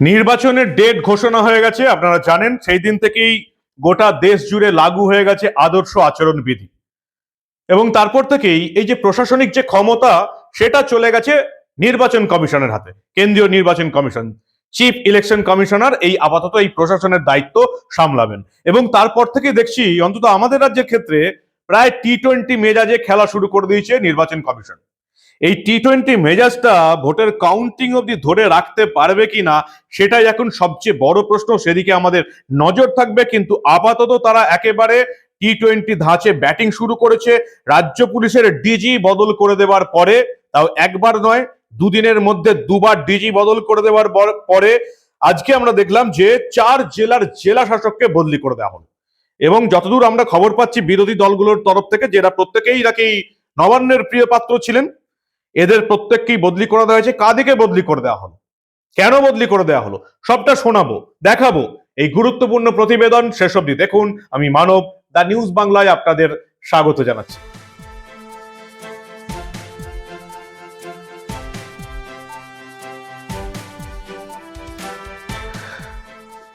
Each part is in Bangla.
নির্বাচনের ডেট ঘোষণা হয়ে গেছে। আপনারা জানেন সেই দিন থেকেই গোটা দেশ জুড়ে লাগু হয়ে গেছে আদর্শ আচরণ বিধি, এবং তারপর থেকেই এই যে প্রশাসনিক যে ক্ষমতা সেটা চলে গেছে নির্বাচন কমিশনের হাতে। কেন্দ্রীয় নির্বাচন কমিশন, চিফ ইলেকশন কমিশনার এই আপাতত এই প্রশাসনের দায়িত্ব সামলাবেন। এবং তারপর থেকে দেখছি অন্তত আমাদের রাজ্যের ক্ষেত্রে প্রায় টি-20 মেজাজে খেলা শুরু করে দিয়েছে নির্বাচন কমিশন। এই টি-20 মেজাজটা ভোটের কাউন্টিং অবধি ধরে রাখতে পারবে কিনা সেটাই এখন সবচেয়ে বড় প্রশ্ন, সেদিকে আমাদের নজর থাকবে। কিন্তু আপাতত তারা একেবারে টি-20 ধাঁচে ব্যাটিং শুরু করেছে। রাজ্য পুলিশের ডিজি বদল করে দেওয়ার পরে, তাও একবার নয় দুদিনের মধ্যে দুবার ডিজি বদল করে দেওয়ার পরে আজকে আমরা দেখলাম যে 4 জেলার জেলা শাসককে বদলি করে দেওয়া হলো। এবং যতদূর আমরা খবর পাচ্ছি বিরোধী দলগুলোর তরফ থেকে, যারা প্রত্যেকেই নাকি নবান্নের প্রিয় পাত্র ছিলেন, এদের প্রত্যেককেই বদলি করে দেওয়া হয়েছে। কাদিকে বদলি করে দেওয়া হলো, কেন বদলি করে দেওয়া হলো, সবটা শোনাবো, দেখাবো। এই গুরুত্বপূর্ণ প্রতিবেদন শেষ অবধি দেখুন। আমি মানব, দা নিউজ বাংলায় আপনাদের স্বাগত জানাচ্ছি।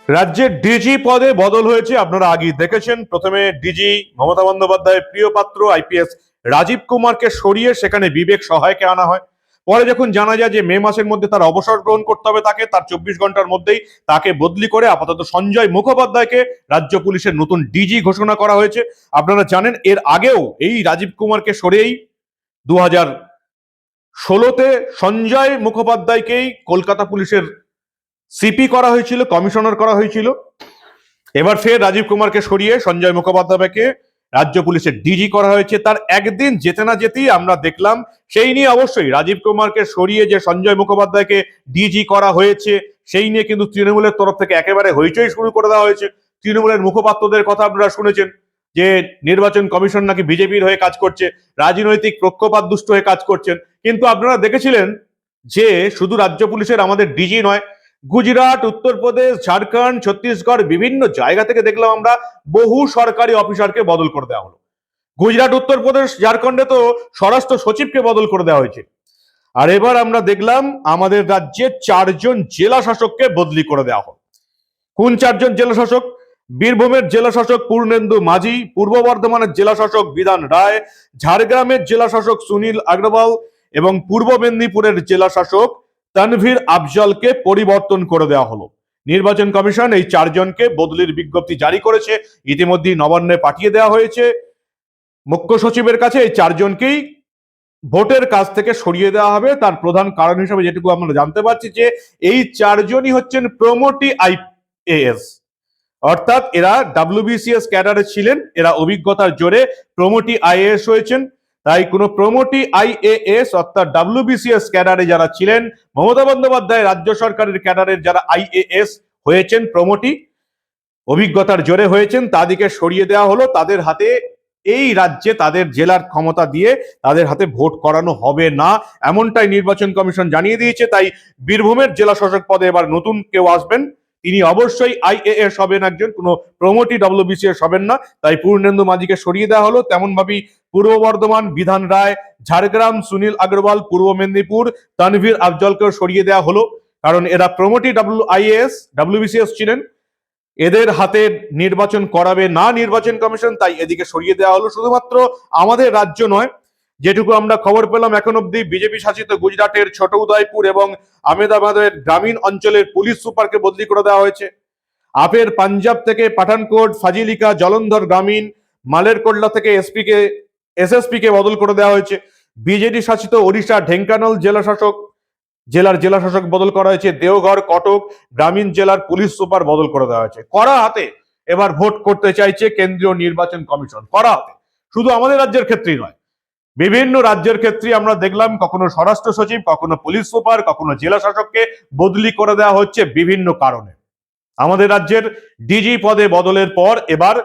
রাজ্যের ডিজি পদে বদল হয়েছে, আপনারা আগেই দেখেছেন। প্রথমে ডিজি মমতা বন্দ্যোপাধ্যায়ের প্রিয় পাত্র আইপিএস রাজীব কুমারকে সরিয়ে সেখানে বিবেক সহায়কে আনা হয়। পরে যখন জানা যায় যে মে মাসের মধ্যে তার অবসর গ্রহণ করতে হবে তাকে, তার 24 ঘন্টার মধ্যেই তাকে বদলি করে আপাতত সঞ্জয় মুখোপাধ্যায়কে রাজ্য পুলিশের নতুন ডিজি ঘোষণা করা হয়েছে। আপনারা জানেন এর আগেও এই রাজীব কুমারকে সরিয়েই 2016-তে সঞ্জয় মুখোপাধ্যায়কেই কলকাতা পুলিশের সিপি করা হয়েছিল, কমিশনার করা হয়েছিল। এবার ফের রাজীব কুমারকে সরিয়ে সঞ্জয় মুখোপাধ্যায়কে রাজ্য পুলিশের ডিজি করা হয়েছে। তার একদিন যেতে না যেতেই আমরা দেখলাম সেই নিয়ে অবশ্যই রাজীব কুমারকে সরিয়ে যে সঞ্জয় মুখোপাধ্যায়কে ডিজি করা হয়েছে সেই নিয়ে কিন্তু তৃণমূলের তরফ থেকে একেবারে হইচই শুরু করে দেওয়া হয়েছে। তৃণমূলের মুখপাত্রদের কথা আপনারা শুনেছেন যে নির্বাচন কমিশন নাকি বিজেপির হয়ে কাজ করছে, রাজনৈতিক পক্ষপাত দুষ্ট হয়ে কাজ করছেন। কিন্তু আপনারা দেখেছিলেন যে শুধু রাজ্য পুলিশের আমাদের ডিজি নয়, গুজরাট, উত্তরপ্রদেশ, ঝাড়খণ্ড, ছত্তিশগড় বিভিন্ন জায়গা থেকে দেখলাম আমরা বহু সরকারি অফিসারকে বদল করে দেওয়া হলো। গুজরাট, উত্তরপ্রদেশ, ঝাড়খণ্ডে তো স্বরাষ্ট্র সচিবকে বদল করে দেওয়া হয়েছে। আর এবার আমরা দেখলাম আমাদের রাজ্যে 4 জন জেলা শাসককে বদলি করে দেওয়া হলো। কোন 4 জন জেলা শাসক? বীরভূমের জেলা শাসক পূর্ণেন্দু মাঝি, পূর্ব বর্ধমানের জেলা শাসক বিধান রায়, ঝাড়গ্রামের জেলা শাসক সুনীল আগরওয়াল এবং পূর্ব মেদিনীপুরের জেলা শাসক তানভীর আফজলকে পরিবর্তন করে দেওয়া হলো। নির্বাচন কমিশন এই 4 জনকে বদলির বিজ্ঞপ্তি জারি করেছে, ইতিমধ্যেই নবান্নে পাঠিয়ে দেওয়া হয়েছে। মুখ্য সচিবের কাছে এই 4 জনকেই ভোটের কাজ থেকে সরিয়ে দেওয়া হবে। তার প্রধান কারণ হিসেবে যেটুকু আমরা জানতে পারছি যে এই 4 জনই হচ্ছেন প্রমোটি আইএএস, অর্থাৎ এরা ডাব্লিউবিসিএস ক্যাডারে ছিলেন, এরা অভিজ্ঞতার জোরে প্রমোটি আইএএস হয়েছেন। তাই কোনো প্রমোটি আইএএস অর্থাৎ ডাব্লিউবিসিএস ক্যাডারে যারা ছিলেন, মমতা বন্দ্যোপাধ্যায় রাজ্য সরকারের ক্যাডারের যারা আইএএস হয়েছেন, প্রমোটি অভিজ্ঞতার জোরে হয়েছেন, তাদেরকে সরিয়ে দেওয়া হলো। তাদের হাতে এই রাজ্যে তাদের জেলার ক্ষমতা দিয়ে তাদের হাতে ভোট করানো হবে না, এমনটাই নির্বাচন কমিশন জানিয়ে দিয়েছে। তাই বীরভূমের জেলা শাসক পদে এবার নতুন কেউ আসবেন, তিনি অবশ্যই আইএএস হবেন একজন, কোনো প্রমোটি ডাব্লিউবিসিএস হবেন না। তাই পূর্ণেন্দু মাঝিকে সরিয়ে দেওয়া হলো। তেমন ভাবেই পূর্ব বর্ধমান বিধান রায়, ঝাড়গ্রাম সুনীল আগরওয়াল, পূর্ব মেদিনীপুর তানভীর আফজলকেও সরিয়ে দেওয়া হলো, কারণ এরা প্রমোটি ডাব্লিউবিসিএস ছিলেন। এদের হাতে নির্বাচন করাবে না নির্বাচন কমিশন, তাই এদিকে সরিয়ে দেওয়া হলো। শুধুমাত্র আমাদের রাজ্য নয়, যেটুকু আমরা খবর পেলাম এখন অব্দি বিজেপি শাসিত গুজরাটের ছোট উদয়পুর এবং আহমেদাবাদের গ্রামীণ অঞ্চলের পুলিশ সুপারকে বদলি করে দেওয়া হয়েছে। আপের পাঞ্জাব থেকে পাঠানকোট, ফাজিলিকা, জলন্ধর গ্রামীণ, মালেরকোটলা থেকে এসএসপি কে বদল করে দেওয়া হয়েছে। বিজেডি শাসিত ওড়িশা ঢেঙ্কানাল জেলার জেলা শাসক বদল করা হয়েছে। দেওঘর, কটক গ্রামীণ জেলার পুলিশ সুপার বদল করে দেওয়া হয়েছে। কড়া হাতে এবার ভোট করতে চাইছে কেন্দ্রীয় নির্বাচন কমিশন, কড়া হাতে। শুধু আমাদের রাজ্যের ক্ষেত্রেই নয়, বিভিন্ন রাজ্যের ক্ষেত্রে আমরা দেখলাম কখনো স্বরাষ্ট্র সচিব, কখনো পুলিশ সুপার, কখনো জেলা শাসককে বদলি করে দেওয়া হচ্ছে বিভিন্ন কারণে। আমাদের রাজ্যের ডিজি পদে বদলের পর এবার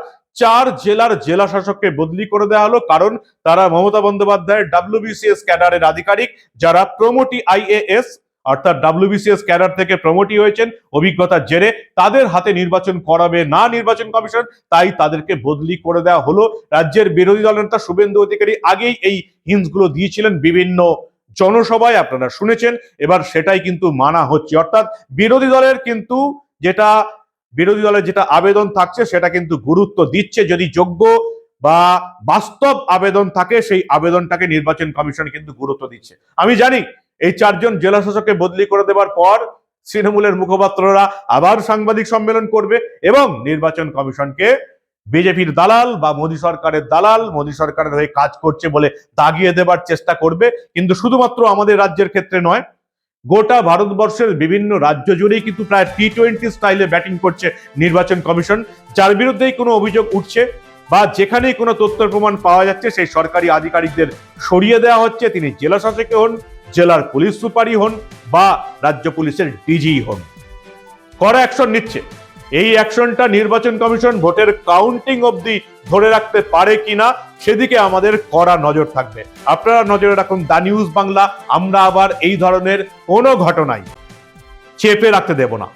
4 জেলার জেলা শাসককে বদলি করে দেওয়া হলো, কারণ তারা মমতা বন্দ্যোপাধ্যায়ের ডাব্লিউবিসিএস ক্যাডারের আধিকারিক, যারা প্রমোটি আইএএস অর্থাৎ ডাব্লিউবিসিএস ক্যাডার থেকে প্রমোটি হয়েছেন অভিজ্ঞতার জেরে। তাদের হাতে নির্বাচন করাবে না নির্বাচন কমিশন, তাই তাদেরকে বদলি করে দেওয়া হলো। রাজ্যের বিরোধী দল নেতা শুভেন্দু অধিকারী আগেই এই হিন্টস গুলো দিয়েছিলেন বিভিন্ন জনসভায় আপনারা শুনেছেন, এবার সেটাই কিন্তু মানা হচ্ছে। অর্থাৎ বিরোধী দলের যেটা আবেদন থাকছে সেটা কিন্তু গুরুত্ব দিচ্ছে। যদি যোগ্য বা বাস্তব আবেদন থাকে সেই আবেদনটাকে নির্বাচন কমিশন কিন্তু গুরুত্ব দিচ্ছে। আমি জানি এই 4 জন জেলা শাসককে বদলি করে দেওয়ার পর তৃণমূলের মুখপাত্ররা আবার সাংবাদিক সম্মেলন করবে এবং নির্বাচন কমিশনকে বিজেপির দালাল বা মোদী সরকারের দালাল, মোদী সরকারের হয়ে কাজ করছে বলে দাগিয়ে দেবার চেষ্টা করবে। কিন্তু শুধুমাত্র আমাদের রাজ্যের ক্ষেত্রে নয়, গোটা ভারতবর্ষের বিভিন্ন রাজ্য জুড়েই কিন্তু প্রায় টি-20 স্টাইলে ব্যাটিং করছে নির্বাচন কমিশন। যার বিরুদ্ধেই কোনো অভিযোগ উঠছে বা যেখানেই কোনো তথ্য প্রমাণ পাওয়া যাচ্ছে সেই সরকারি আধিকারিকদের সরিয়ে দেওয়া হচ্ছে, তিনি জেলা শাসক হন, জেলার পুলিশ সুপারই হন বা রাজ্য পুলিশের ডিজি হন, কড়া অ্যাকশন নিচ্ছে। এই অ্যাকশনটা নির্বাচন কমিশন ভোটের কাউন্টিং অবধি ধরে রাখতে পারে কিনা সেদিকে আমাদের কড়া নজর থাকবে। আপনারা নজরে রাখুন দা নিউজ বাংলা। আমরা আবার এই ধরনের কোনো ঘটনাই চেপে রাখতে দেব না।